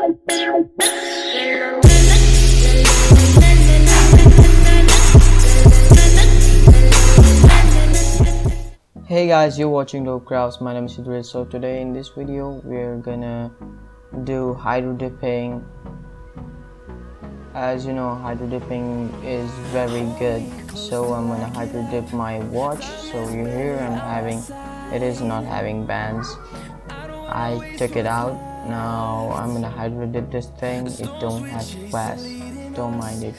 Hey guys, you're watching Dope Crafts. My name is IDREES. So today in this video we're gonna do hydro dipping. As you know, hydro dipping is very good, so I'm gonna hydro dip my watch. So you're here, it is not having bands. I took it out. Now I'm gonna hydro dip this thing. It don't have glass, don't mind it,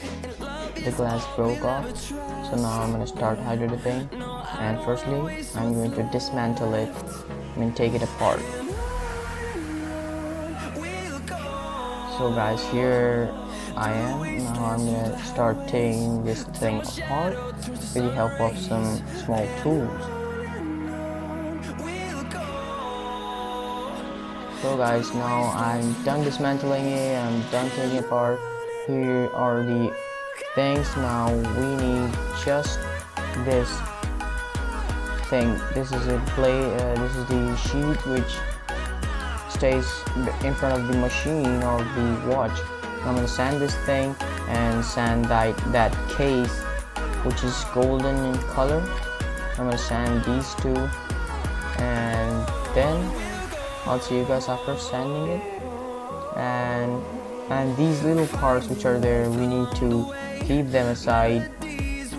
the glass broke off. So now I'm gonna start hydro dipping, and firstly I'm going to dismantle it, take it apart. So guys, here I am. Now I'm gonna start taking this thing apart with the help of some small tools. So guys, now I'm done dismantling it, I'm done taking it apart. Here are the things. Now we need just this thing. This is a this is the sheet which stays in front of the machine or the watch. I'm gonna sand this thing and sand that case which is golden in color. I'm gonna sand these two, and then I'll see you guys after sanding it. And these little parts which are there, we need to keep them aside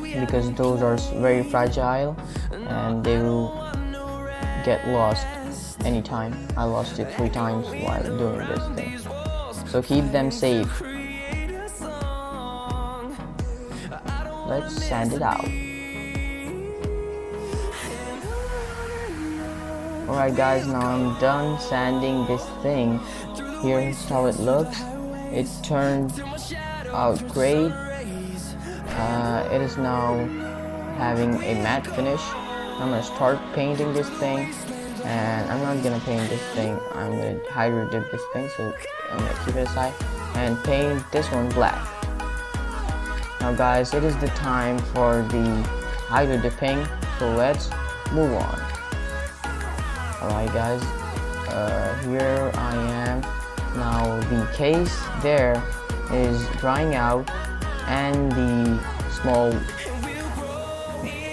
because those are very fragile and they will get lost anytime. I lost it 3 times while doing this thing, so keep them safe. Let's sand it out. Alright guys, now I'm done sanding this thing. Here's how it looks. It turned out great. It is now having a matte finish. I'm gonna start painting this thing, and I'm not gonna paint this thing. I'm gonna hydro dip this thing, so I'm gonna keep it aside and paint this one black. Now guys, it is the time for the hydro dipping, so let's move on. Alright guys, here I am. Now the case there is drying out, and the small,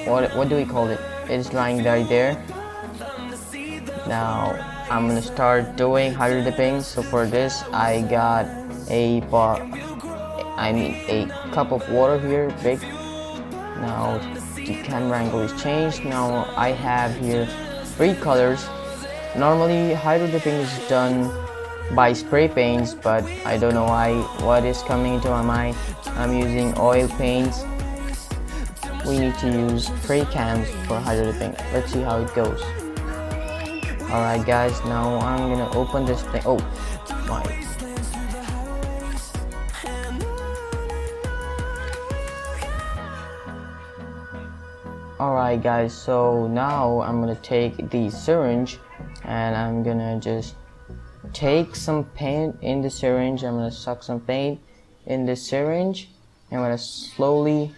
what do we call it? It's drying right there. Now I'm gonna start doing hydro dipping. So for this I got a cup of water here, big. Now the camera angle is changed. Now I have here 3 colors. Normally hydro dipping is done by spray paints, but I don't know what is coming into my mind. I'm using oil paints. We need to use spray cans for hydro dipping. Let's see how it goes. Alright guys, now I'm gonna open this thing. Oh my. Alright guys, so now I'm gonna take the syringe and I'm gonna just take some paint in the syringe. I'm gonna suck some paint in the syringe. I'm gonna slowly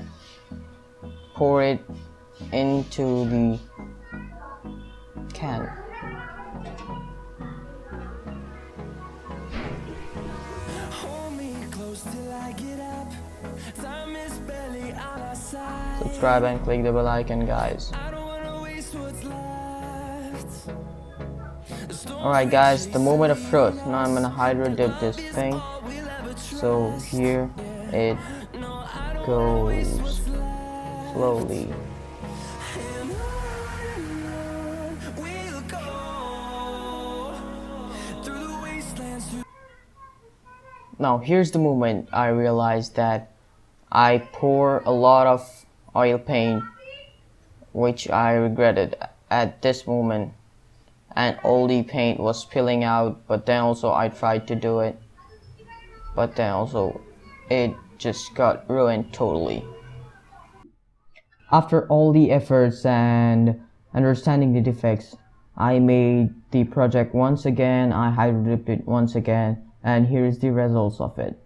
pour it into the can. Subscribe and click the bell icon, guys. Alright guys, the moment of truth. Now I'm gonna hydro dip this thing. So here it goes slowly. Now here's the moment I realized that I pour a lot of oil paint, which I regretted at this moment, and all the paint was spilling out. But then also I tried to do it, but then also it just got ruined totally. After all the efforts and understanding the defects, I made the project once again. I hydro dipped it once again, and here is the results of it.